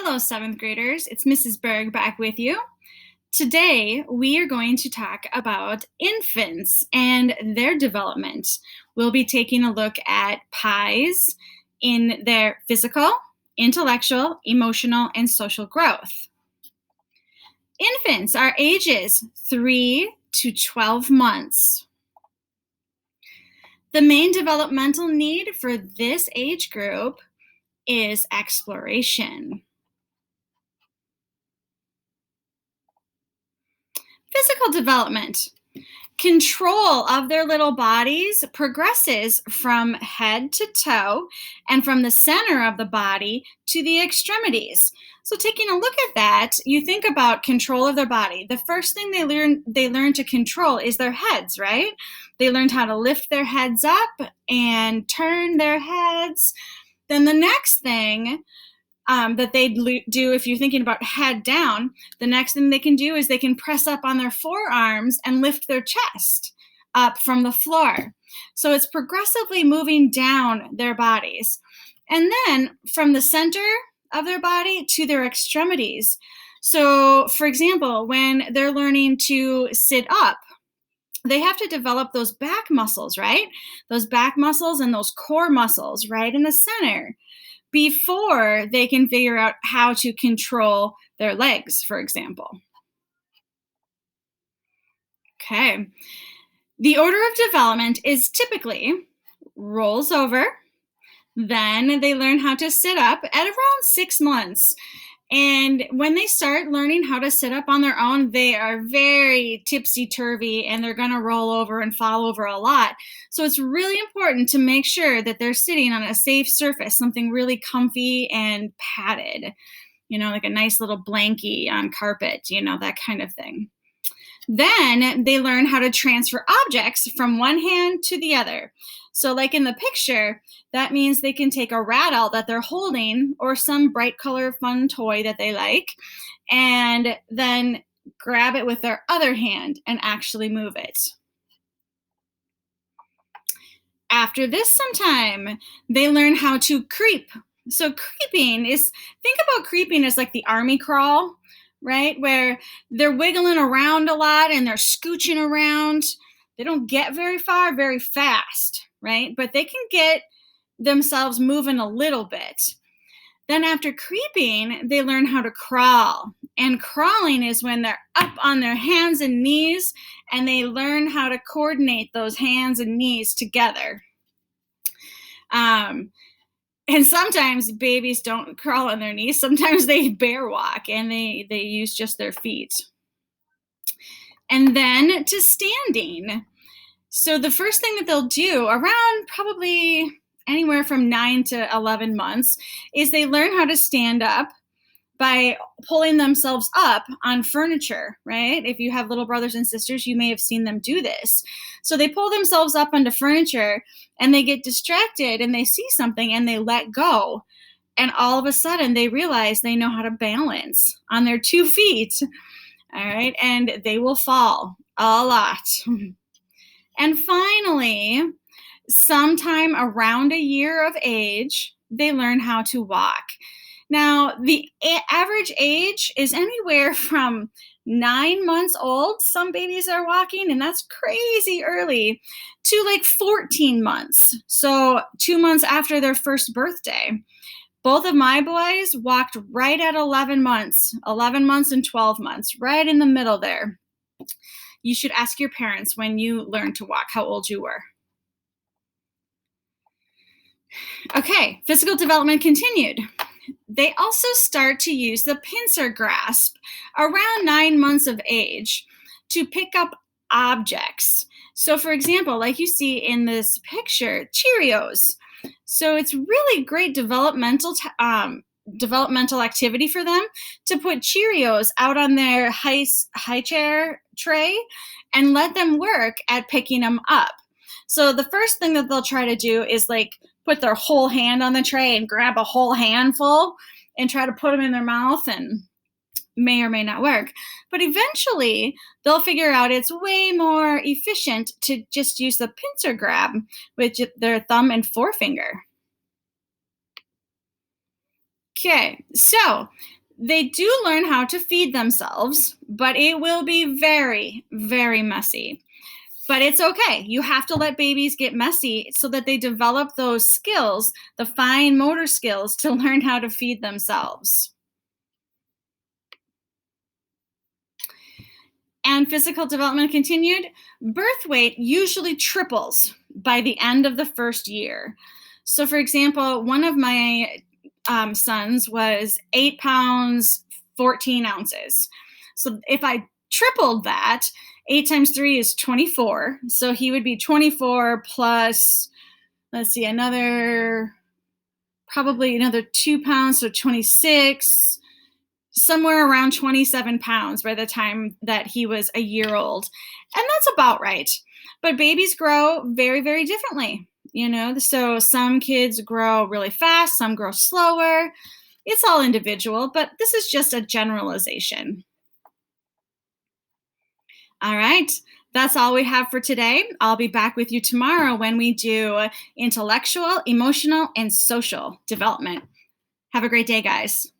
Hello, seventh graders. It's Mrs. Berg back with you. Today, we are going to talk about infants and their development. We'll be taking a look at PIES in their physical, intellectual, emotional, and social growth. Infants are ages 3 to 12 months. The main developmental need for this age group is exploration. Physical development. Control of their little bodies progresses from head to toe and from the center of the body to the extremities. So taking a look at that, you think about control of their body. The first thing they learn to control is their heads, right? They learned how to lift their heads up and turn their heads. Then the next thing that they do, if you're thinking about head down, the next thing they can do is they can press up on their forearms and lift their chest up from the floor. So it's progressively moving down their bodies. And then from the center of their body to their extremities. So, for example, when they're learning to sit up, they have to develop those back muscles, right? Those back muscles and those core muscles right in the center before they can figure out how to control their legs, for example. Okay. The order of development is typically rolls over, then they learn how to sit up at around 6 months. And when they start learning how to sit up on their own, they are very tipsy-turvy and they're going to roll over and fall over a lot. So it's really important to make sure that they're sitting on a safe surface, something really comfy and padded, like a nice little blankie on carpet, that kind of thing. Then they learn how to transfer objects from one hand to the other. So like in the picture, that means they can take a rattle that they're holding or some bright color fun toy that they like and then grab it with their other hand and actually move it. After this sometime, they learn how to creep. So think about creeping as like the army crawl, right? Where they're wiggling around a lot and they're scooching around. They don't get very far very fast, right? But they can get themselves moving a little bit. Then after creeping, they learn how to crawl. And crawling is when they're up on their hands and knees and they learn how to coordinate those hands and knees together. And sometimes babies don't crawl on their knees. Sometimes they bear walk and they use just their feet. And then to standing. So the first thing that they'll do around probably anywhere from 9 to 11 months is they learn how to stand up by pulling themselves up on furniture, right? If you have little brothers and sisters, you may have seen them do this. So they pull themselves up onto furniture and they get distracted and they see something and they let go. And all of a sudden they realize they know how to balance on their 2 feet. All right. And they will fall a lot. And finally, sometime around a year of age, they learn how to walk. Now, the average age is anywhere from 9 months old. Some babies are walking, and that's crazy early, to like 14 months. So 2 months after their first birthday. Both of my boys walked right at 11 months and 12 months, right in the middle there. You should ask your parents when you learned to walk how old you were. Okay, physical development continued. They also start to use the pincer grasp around 9 months of age to pick up objects. So for example, like you see in this picture, Cheerios. So it's really great developmental activity for them to put Cheerios out on their high chair tray and let them work at picking them up. So the first thing that they'll try to do is like put their whole hand on the tray and grab a whole handful and try to put them in their mouth, and may or may not work. But eventually they'll figure out it's way more efficient to just use the pincer grab with their thumb and forefinger. Okay, so they do learn how to feed themselves, but it will be very, very messy. But it's okay. You have to let babies get messy so that they develop those skills, the fine motor skills, to learn how to feed themselves. And physical development continued. Birth weight usually triples by the end of the first year. So, for example, one of my sons was 8 pounds, 14 ounces. So, if I tripled that, 8 times 3 is 24. So, he would be 24 plus, let's see, probably another 2 pounds, so 26, somewhere around 27 pounds by the time that he was a year old. And that's about right. But babies grow very, very differently, so some kids grow really fast, some grow slower. It's all individual, but this is just a generalization. All right. That's all we have for today. I'll be back with you tomorrow when we do intellectual, emotional, and social development. Have a great day, guys.